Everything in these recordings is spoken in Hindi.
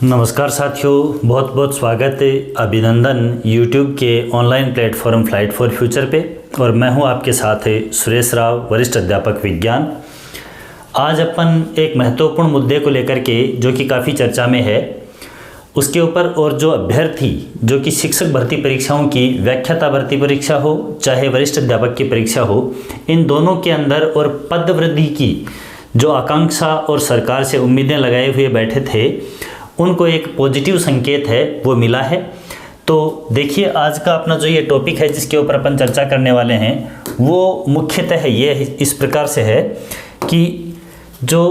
नमस्कार साथियों, बहुत बहुत स्वागत है, अभिनंदन यूट्यूब के online platform flight for future पे। और मैं हूं आपके साथ है सुरेश राव, वरिष्ठ अध्यापक विज्ञान। आज अपन एक महत्वपूर्ण मुद्दे को लेकर के जो कि काफ़ी चर्चा में है उसके ऊपर, और जो अभ्यर्थी जो कि शिक्षक भर्ती परीक्षाओं की व्याख्याता भर्ती परीक्षा हो चाहे वरिष्ठ अध्यापक की परीक्षा हो, इन दोनों के अंदर और पद वृद्धि की जो आकांक्षा और सरकार से उम्मीदें लगाए हुए बैठे थे, उनको एक पॉजिटिव संकेत है वो मिला है। तो देखिए, आज का अपना जो ये टॉपिक है जिसके ऊपर अपन चर्चा करने वाले हैं वो मुख्यतः ये इस प्रकार से है कि जो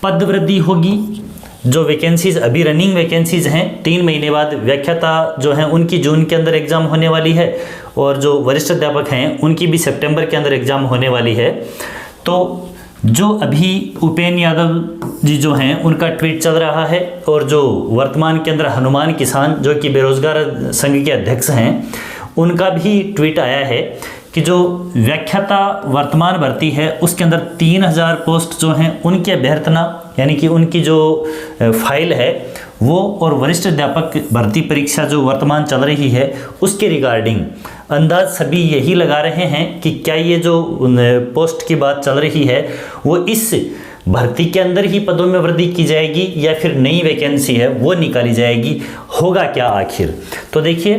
पद वृद्धि होगी, जो वैकेंसीज अभी रनिंग वैकेंसीज हैं, 3 महीने बाद व्याख्याता जो हैं उनकी जून के अंदर एग्ज़ाम होने वाली है, और जो वरिष्ठ अध्यापक हैं उनकी भी सितंबर के अंदर एग्ज़ाम होने वाली है। तो जो अभी उपेंद्र यादव जी जो हैं उनका ट्वीट चल रहा है, और जो वर्तमान के अंदर हनुमान किसान जो कि बेरोजगार संघ के अध्यक्ष हैं, उनका भी ट्वीट आया है कि जो व्याख्याता वर्तमान भर्ती है उसके अंदर 3000 पोस्ट जो हैं उनकी अभ्यर्थना, यानी कि उनकी जो फाइल है वो, और वरिष्ठ अध्यापक भर्ती परीक्षा जो वर्तमान चल रही है उसके रिगार्डिंग अंदाज सभी यही लगा रहे हैं कि क्या ये जो पोस्ट की बात चल रही है वो इस भर्ती के अंदर ही पदों में वृद्धि की जाएगी या फिर नई वैकेंसी है वो निकाली जाएगी, होगा क्या आखिर। तो देखिए,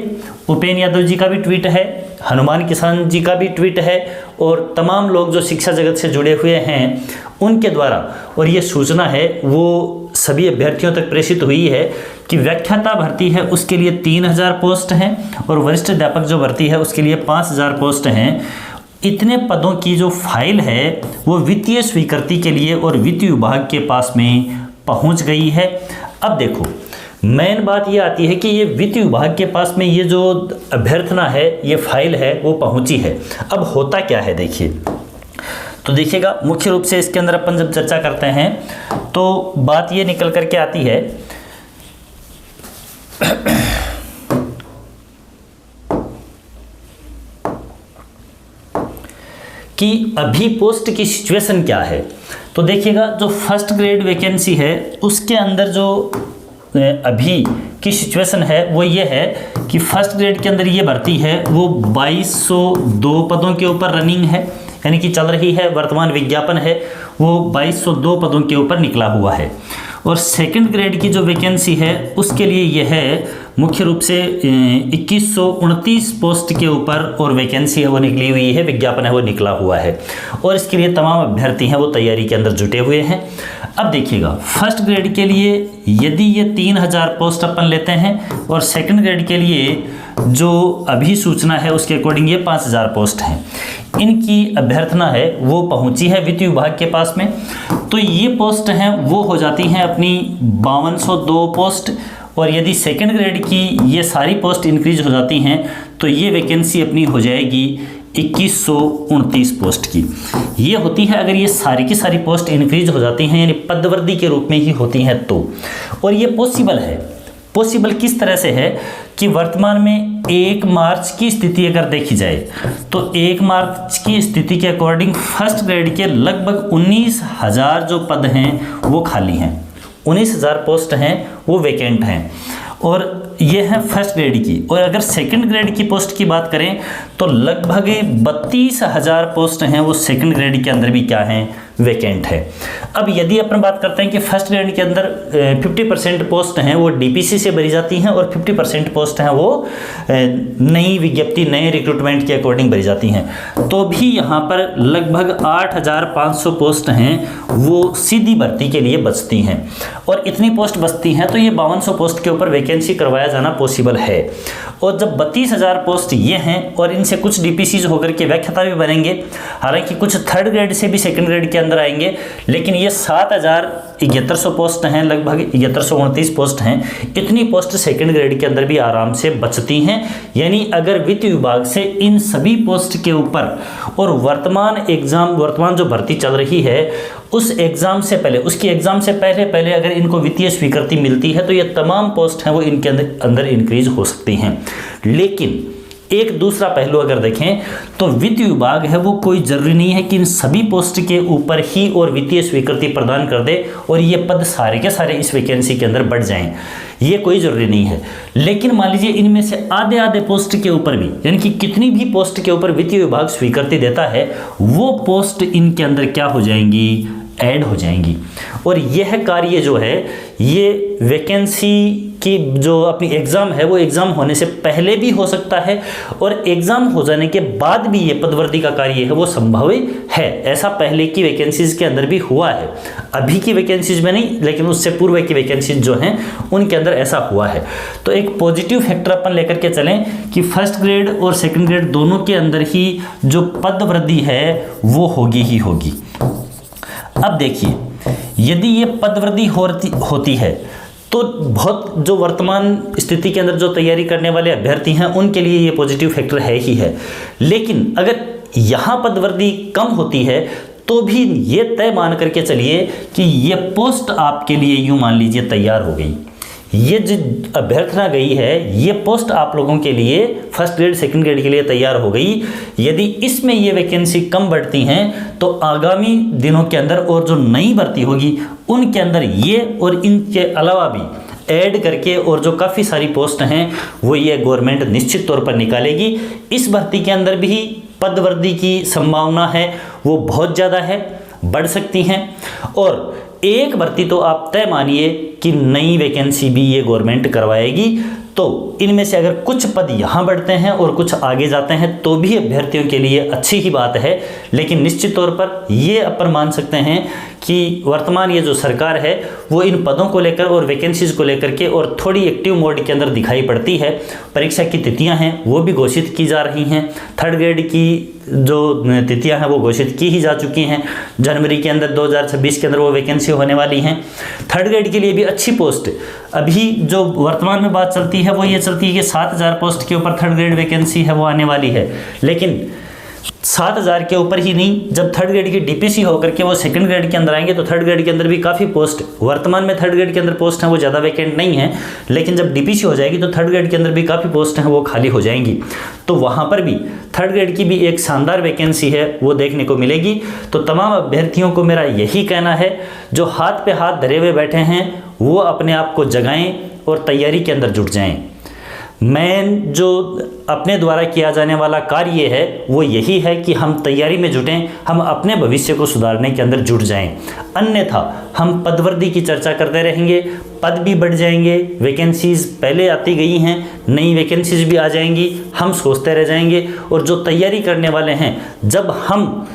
उपेंद्र यादव जी का भी ट्वीट है, हनुमान किसान जी का भी ट्वीट है, और तमाम लोग जो शिक्षा जगत से जुड़े हुए हैं उनके द्वारा, और ये सूचना है वो सभी अभ्यर्थियों तक प्रेषित हुई है कि व्याख्याता भर्ती है उसके लिए 3000 पोस्ट हैं, और वरिष्ठ अध्यापक जो भर्ती है उसके लिए 5000 पोस्ट हैं। इतने पदों की जो फाइल है वो वित्तीय स्वीकृति के लिए और वित्त विभाग के पास में पहुंच गई है। अब देखो, मेन बात ये आती है कि ये वित्त विभाग के पास में ये जो अभ्यर्थना है, ये फाइल है वो पहुंची है। अब होता क्या है देखिए, तो देखिएगा, मुख्य रूप से इसके अंदर अपन जब चर्चा करते हैं तो बात ये निकल करके आती है कि अभी पोस्ट की सिचुएशन क्या है। तो देखिएगा, जो फर्स्ट ग्रेड वैकेंसी है उसके अंदर जो अभी की सिचुएशन है वो ये है कि फर्स्ट ग्रेड के अंदर ये भर्ती है वो 2202 पदों के ऊपर रनिंग है, यानी कि चल रही है, वर्तमान विज्ञापन है वो 2202 पदों के ऊपर निकला हुआ है। और सेकंड ग्रेड की जो वैकेंसी है उसके लिए यह है मुख्य रूप से 2129 पोस्ट के ऊपर, और वैकेंसी है वो निकली हुई है, विज्ञापन है वो निकला हुआ है, और इसके लिए तमाम अभ्यर्थी हैं वो तैयारी के अंदर जुटे हुए हैं। अब देखिएगा, फर्स्ट ग्रेड के लिए यदि ये 3000 पोस्ट अपन लेते हैं, और सेकंड ग्रेड के लिए जो अभी सूचना है उसके अकॉर्डिंग ये 5000 पोस्ट हैं, इनकी अभ्यर्थना है वो पहुंची है वित्त विभाग के पास में। तो ये पोस्ट हैं वो हो जाती हैं अपनी 5202 पोस्ट, और यदि सेकंड ग्रेड की ये सारी पोस्ट इंक्रीज हो जाती हैं तो ये वैकेंसी अपनी हो जाएगी 2129 पोस्ट की। ये होती है अगर ये सारी की सारी पोस्ट इंक्रीज हो जाती हैं, यानी पदवृद्धि के रूप में ही होती हैं तो। और ये पॉसिबल है। पॉसिबल किस तरह से है कि वर्तमान में 1 मार्च की स्थिति अगर देखी जाए तो 1 मार्च की स्थिति के अकॉर्डिंग फर्स्ट ग्रेड के लगभग 19,000 जो पद हैं वो खाली हैं, 19,000 पोस्ट हैं वो वैकेंट हैं, और ये है फर्स्ट ग्रेड की। और अगर सेकंड ग्रेड की पोस्ट की बात करें तो लगभग 32,000 पोस्ट हैं वो सेकंड ग्रेड के अंदर भी क्या हैं, वैकेंट है। अब यदि अपन बात करते हैं कि फर्स्ट ग्रेड के अंदर 50% पोस्ट हैं वो डीपीसी से भरी जाती हैं, और 50% पोस्ट हैं वो नई विज्ञप्ति, नए रिक्रूटमेंट के अकॉर्डिंग भरी जाती हैं, तो भी यहाँ पर लगभग 8500 पोस्ट हैं वो सीधी भर्ती के लिए बचती हैं। और इतनी पोस्ट बचती हैं तो ये 5200 पोस्ट के ऊपर वैकेंसी करवाया जाना पॉसिबल है। और जब 32,000 पोस्ट ये हैं, और इनसे कुछ डीपीसीज होकर के व्याख्याता भी बनेंगे, हालांकि कुछ थर्ड ग्रेड से भी सेकंड ग्रेड के अंदर आएंगे, लेकिन ये 7100 पोस्ट हैं, लगभग 7129 पोस्ट हैं, इतनी पोस्ट सेकंड ग्रेड के अंदर भी आराम से बचती हैं। यानी अगर वित्त विभाग से इन सभी पोस्ट के ऊपर, और वर्तमान जो भर्ती चल रही है उस एग्ज़ाम से पहले, उसकी एग्ज़ाम से पहले अगर इनको वित्तीय स्वीकृति मिलती है तो ये तमाम पोस्ट हैं वो इनके अंदर इंक्रीज हो सकती हैं। लेकिन एक दूसरा पहलू अगर देखें तो वित्त विभाग है वो कोई जरूरी नहीं है कि इन सभी पोस्ट के ऊपर ही और वित्तीय स्वीकृति प्रदान कर दे और ये पद सारे के सारे इस वैकेंसी के अंदर बढ़ जाएं, ये कोई जरूरी नहीं है। लेकिन मान लीजिए इनमें से आधे आधे पोस्ट के ऊपर भी, यानी कि कितनी भी पोस्ट के ऊपर वित्तीय विभाग स्वीकृति देता है, वो पोस्ट इनके अंदर क्या हो जाएंगी, ऐड हो जाएंगी। और यह कार्य जो है ये वैकेंसी की जो अपनी एग्ज़ाम है वो एग्ज़ाम होने से पहले भी हो सकता है और एग्ज़ाम हो जाने के बाद भी ये पदवृद्धि का कार्य है वो संभव है। ऐसा पहले की वैकेंसीज के अंदर भी हुआ है, अभी की वैकेंसीज में नहीं, लेकिन उससे पूर्व की वैकेंसीज जो हैं उनके अंदर ऐसा हुआ है। तो एक पॉजिटिव फैक्टर अपन लेकर के चलें कि फर्स्ट ग्रेड और सेकेंड ग्रेड दोनों के अंदर ही जो पदवृद्धि है वो होगी ही होगी। अब देखिए, यदि ये पदवृद्धि होती है तो बहुत जो वर्तमान स्थिति के अंदर जो तैयारी करने वाले अभ्यर्थी हैं उनके लिए ये पॉजिटिव फैक्टर है ही है। लेकिन अगर यहाँ पदवृद्धि कम होती है तो भी ये तय मान करके चलिए कि ये पोस्ट आपके लिए यूँ मान लीजिए तैयार हो गई, ये जो अभ्यर्थना गई है ये पोस्ट आप लोगों के लिए फर्स्ट ग्रेड सेकंड ग्रेड के लिए तैयार हो गई। यदि इसमें ये वैकेंसी कम बढ़ती हैं तो आगामी दिनों के अंदर और जो नई भर्ती होगी उनके अंदर ये और इनके अलावा भी ऐड करके और जो काफ़ी सारी पोस्ट हैं वो ये गवर्नमेंट निश्चित तौर पर निकालेगी। इस भर्ती के अंदर भी पदवृद्धि की संभावना है वो बहुत ज़्यादा है, बढ़ सकती हैं। और एक भर्ती तो आप तय मानिए कि नई वैकेंसी भी ये गवर्नमेंट करवाएगी। तो इनमें से अगर कुछ पद यहाँ बढ़ते हैं और कुछ आगे जाते हैं तो भी अभ्यर्थियों के लिए अच्छी ही बात है। लेकिन निश्चित तौर पर ये अपन मान सकते हैं कि वर्तमान ये जो सरकार है वो इन पदों को लेकर और वैकेंसीज को लेकर के और थोड़ी एक्टिव मोड के अंदर दिखाई पड़ती है। परीक्षा की तिथियां हैं वो भी घोषित की जा रही हैं, थर्ड ग्रेड की जो तिथियां हैं वो घोषित की ही जा चुकी हैं। जनवरी के अंदर 2026 के अंदर वो वैकेंसी होने वाली हैं। थर्ड ग्रेड के लिए भी अच्छी पोस्ट, अभी जो वर्तमान में बात चलती है वो ये चलती है कि 7000 पोस्ट के ऊपर थर्ड ग्रेड वैकेंसी है वो आने वाली है। लेकिन 7000 के ऊपर ही नहीं, जब थर्ड ग्रेड की डीपीसी होकर के वो सेकंड ग्रेड के अंदर आएंगे तो थर्ड ग्रेड के अंदर भी काफ़ी पोस्ट, वर्तमान में थर्ड ग्रेड के अंदर पोस्ट हैं वो ज़्यादा वैकेंट नहीं है, लेकिन जब डीपीसी हो जाएगी तो थर्ड ग्रेड के अंदर भी काफ़ी पोस्ट हैं वो खाली हो जाएंगी। तो वहाँ पर भी थर्ड ग्रेड की भी एक शानदार वैकेंसी है वो देखने को मिलेगी। तो तमाम अभ्यर्थियों को मेरा यही कहना है, जो हाथ पे हाथ धरे हुए बैठे हैं वो अपने आप को जगाएं और तैयारी के अंदर जुट जाएं। मैं जो अपने द्वारा किया जाने वाला कार्य है वो यही है कि हम तैयारी में जुटें, हम अपने भविष्य को सुधारने के अंदर जुट जाएं। अन्यथा हम पदवृद्धि की चर्चा करते रहेंगे, पद भी बढ़ जाएंगे, वैकेंसीज पहले आती गई हैं, नई वैकेंसीज भी आ जाएंगी, हम सोचते रह जाएंगे। और जो तैयारी करने वाले हैं, जब हम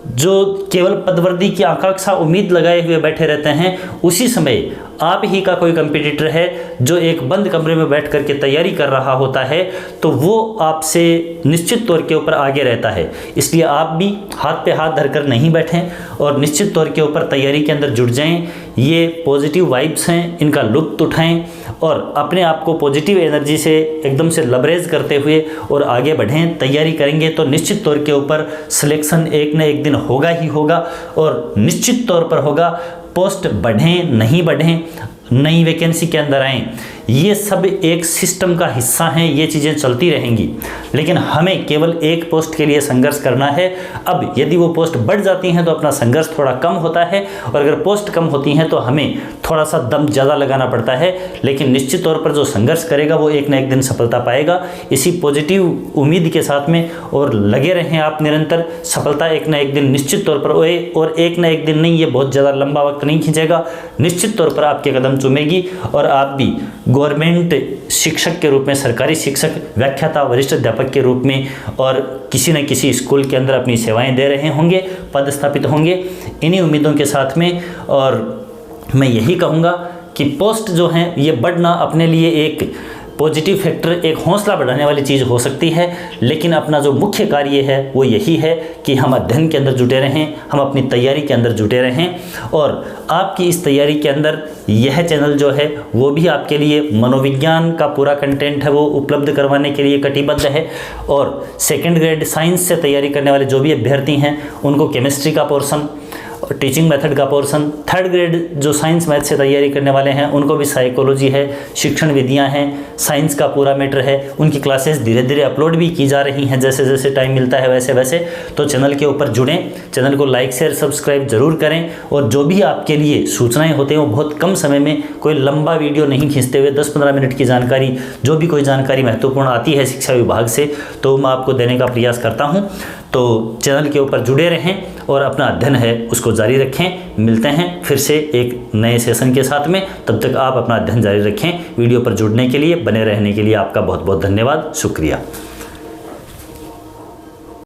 जो केवल पदवृद्धि की आकांक्षा उम्मीद लगाए हुए बैठे रहते हैं, उसी समय आप ही का कोई कंपटीटर है जो एक बंद कमरे में बैठ करके तैयारी कर रहा होता है तो वो आपसे निश्चित तौर के ऊपर आगे रहता है। इसलिए आप भी हाथ पे हाथ धरकर नहीं बैठें और निश्चित तौर के ऊपर तैयारी के अंदर जुट जाएं। ये पॉजिटिव वाइब्स हैं, इनका लुत्फ उठाएं और अपने आप को पॉजिटिव एनर्जी से एकदम से लबरेज करते हुए और आगे बढ़ें। तैयारी करेंगे तो निश्चित तौर के ऊपर सिलेक्शन एक न एक दिन होगा ही होगा और निश्चित तौर पर होगा। पोस्ट बढ़ें नहीं बढ़ें, नई वैकेंसी के अंदर आएँ, ये सब एक सिस्टम का हिस्सा हैं, ये चीज़ें चलती रहेंगी। लेकिन हमें केवल एक पोस्ट के लिए संघर्ष करना है। अब यदि वो पोस्ट बढ़ जाती हैं तो अपना संघर्ष थोड़ा कम होता है और अगर पोस्ट कम होती हैं तो हमें थोड़ा सा दम ज़्यादा लगाना पड़ता है। लेकिन निश्चित तौर पर जो संघर्ष करेगा वो एक न एक दिन सफलता पाएगा। इसी पॉजिटिव उम्मीद के साथ में और लगे रहें आप निरंतर, सफलता एक न एक दिन निश्चित तौर पर और एक न एक दिन नहीं, ये बहुत ज़्यादा लंबा वक्त नहीं खींचेगा, निश्चित तौर पर आपके कदम चूमेगी और आप भी गवर्नमेंट शिक्षक के रूप में, सरकारी शिक्षक, व्याख्याता, वरिष्ठ अध्यापक के रूप में और किसी न किसी स्कूल के अंदर अपनी सेवाएं दे रहे होंगे, पद स्थापित होंगे। इन्हीं उम्मीदों के साथ में और मैं यही कहूँगा कि पोस्ट जो हैं ये बढ़ना अपने लिए एक पॉजिटिव फैक्टर, एक हौसला बढ़ाने वाली चीज़ हो सकती है। लेकिन अपना जो मुख्य कार्य है वो यही है कि हम अध्ययन के अंदर जुटे रहें, हम अपनी तैयारी के अंदर जुटे रहें और आपकी इस तैयारी के अंदर यह चैनल जो है वो भी आपके लिए मनोविज्ञान का पूरा कंटेंट है वो उपलब्ध करवाने के लिए कटिबद्ध है। और सेकेंड ग्रेड साइंस से तैयारी करने वाले जो भी अभ्यर्थी हैं उनको केमिस्ट्री का पोर्शन टीचिंग मेथड का पोर्शन, थर्ड ग्रेड जो साइंस मैथ से तैयारी करने वाले हैं उनको भी साइकोलॉजी है, शिक्षण विधियां हैं, साइंस का पूरा मैटर है। उनकी क्लासेस धीरे धीरे अपलोड भी की जा रही हैं, जैसे जैसे टाइम मिलता है वैसे वैसे। तो चैनल के ऊपर जुड़ें, चैनल को लाइक शेयर सब्सक्राइब जरूर करें, और जो भी आपके लिए सूचनाएं होते हैं वो बहुत कम समय में, कोई लंबा वीडियो नहीं खींचते हुए 10-15 मिनट की जानकारी, जो भी कोई जानकारी महत्वपूर्ण आती है शिक्षा विभाग से तो मैं आपको देने का प्रयास करता हूं। तो चैनल के ऊपर जुड़े रहें और अपना अध्ययन है उसको जारी रखें। मिलते हैं फिर से एक नए सेशन के साथ में, तब तक आप अपना अध्ययन जारी रखें। वीडियो पर जुड़ने के लिए, बने रहने के लिए आपका बहुत बहुत धन्यवाद, शुक्रिया।